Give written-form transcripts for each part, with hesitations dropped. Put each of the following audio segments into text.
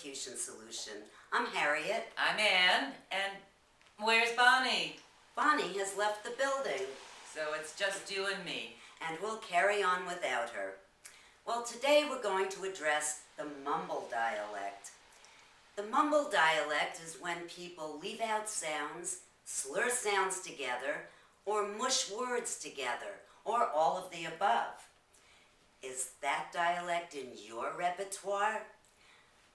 Elocution Solution. I'm Harriet. I'm Ann, and where's Bonnie? Bonnie has left the building. So it's just you and me. And we'll carry on without her. Well, today we're going to address the Mumble Dialect. The Mumble Dialect is when people leave out sounds, slur sounds together, or mush words together, or all of the above. Is that dialect in your repertoire?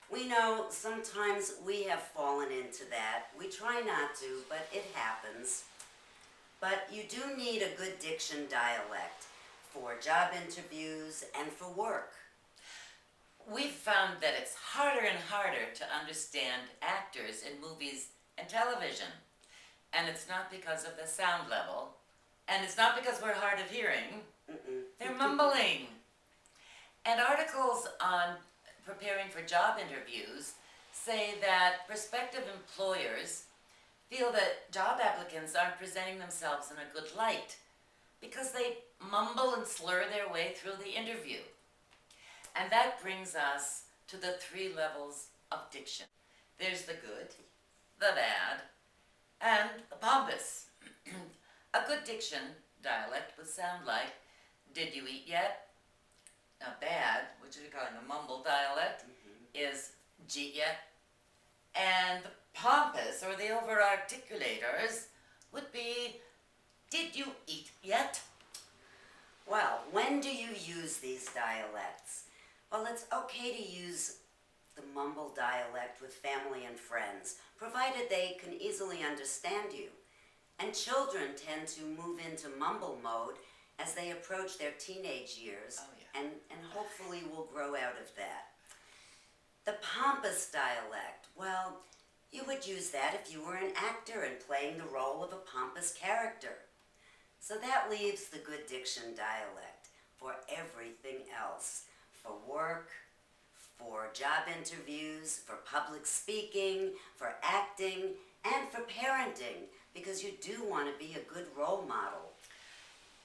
We know sometimes we have fallen into that. We try not to, but it happens. But you do need a good diction dialect for job interviews and for work. We've found that it's harder and harder to understand actors in movies and television. And it's not because of the sound level, and it's not because we're hard of hearing. They're mumbling. And articles on preparing for job interviews say that prospective employers feel that job applicants aren't presenting themselves in a good light because they mumble and slur their way through the interview. And that brings us to the 3 levels of diction. There's the good, the bad, and the pompous. A good diction dialect would sound like, did you eat yet? Now bad, which we're calling a mumble dialect, is "jeet yet?" And the pompous, or the over-articulators, would be, did you eat yet? Well, when do you use these dialects? Well, it's okay to use the Mumble Dialect with family and friends, provided they can easily understand you. And children tend to move into mumble mode as they approach their teenage years, and hopefully will grow out of that. The pompous dialect, well, you would use that if you were an actor and playing the role of a pompous character. So that leaves the good diction dialect for everything else, for work, for job interviews, for public speaking, for acting, and for parenting, because you do want to be a good role model.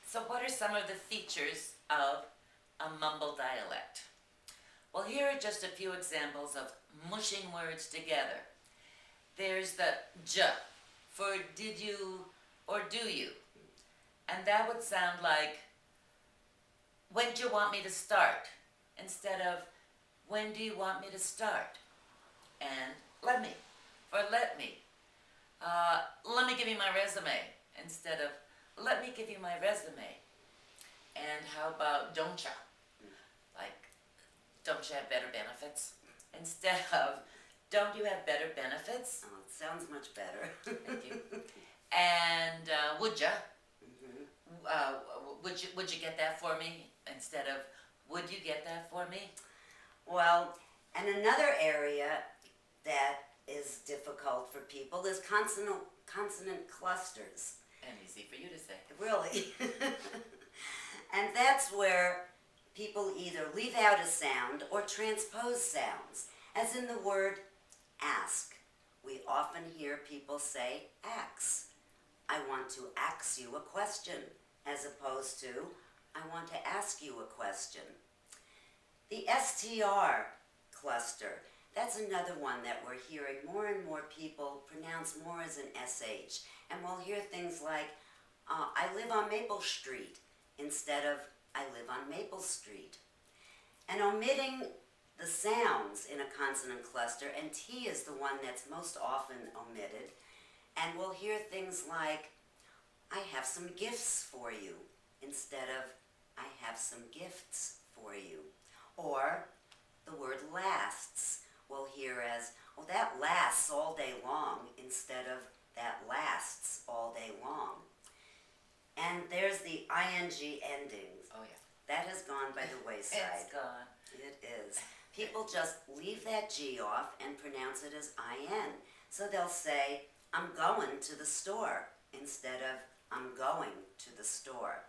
So what are some of the features of a mumble dialect? Well, here are just a few examples of mushing words together. There's the j for did you or do you. And that would sound like, when do you want me to start? Instead of, when do you want me to start? And let me, for let me. Let me give you my resume, instead of, let me give you my resume. And how about don't ya? Like, don't you have better benefits? Instead of, don't you have better benefits? Oh, it sounds much better. Thank you. And would ya? Would you get that for me? Instead of, would you get that for me? Well, and another area that is difficult for people is consonant clusters. And easy for you to say. Really. And that's where people either leave out a sound or transpose sounds, as in the word ask. We often hear people say ax. I want to ax you a question, as opposed to I want to ask you a question. The STR cluster, that's another one that we're hearing more and more people pronounce more as an SH. And we'll hear things like, I live on Maple Street, instead of I live on Maple Street. And omitting the sounds in a consonant cluster, and T is the one that's most often omitted, and we'll hear things like, I have some gifts for you, instead of I have some gifts for you. Or the word lasts we'll hear as, well, that lasts all day long, instead of that lasts all day long. And there's the ing endings. Oh yeah. That has gone by the wayside. It's gone. It is. People just leave that G off and pronounce it as IN. So they'll say, I'm going to the store, instead of I'm going to the store.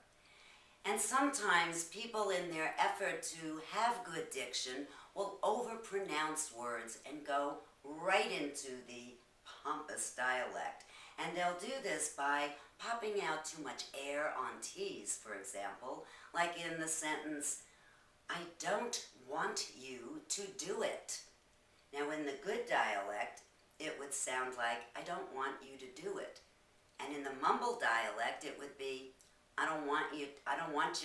And sometimes people, in their effort to have good diction, will overpronounce words and go right into the pompous dialect. And they'll do this by popping out too much air on T's, for example, like in the sentence, I don't want you to do it. Now, in the good dialect, it would sound like, I don't want you to do it. And in the mumble dialect, it would be, I don't want you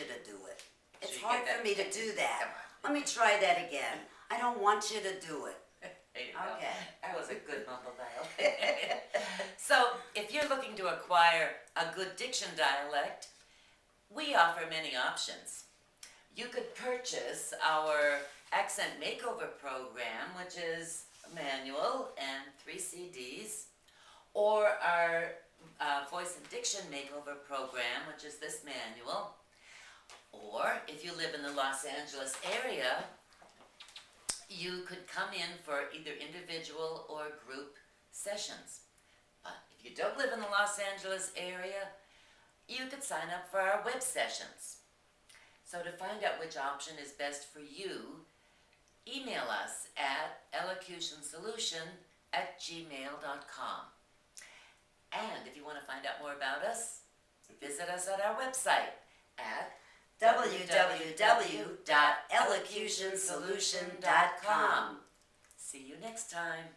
to do it. It's Should you hard get for that? me to do that. Come on. Let me try that again. I don't want you to do it. There you go. Okay. That was a good mumble dialect. So, if you're looking to acquire a good diction dialect, we offer many options. You could purchase our accent makeover program, which is a manual and 3 CDs, or our voice and diction makeover program, which is this manual. Or if you live in the Los Angeles area, you could come in for either individual or group sessions. But if you don't live in the Los Angeles area, you could sign up for our web sessions. So to find out which option is best for you, email us at elocutionsolution@gmail.com. And if you want to find out more about us, visit us at our website at www.elocutionsolution.com. See you next time.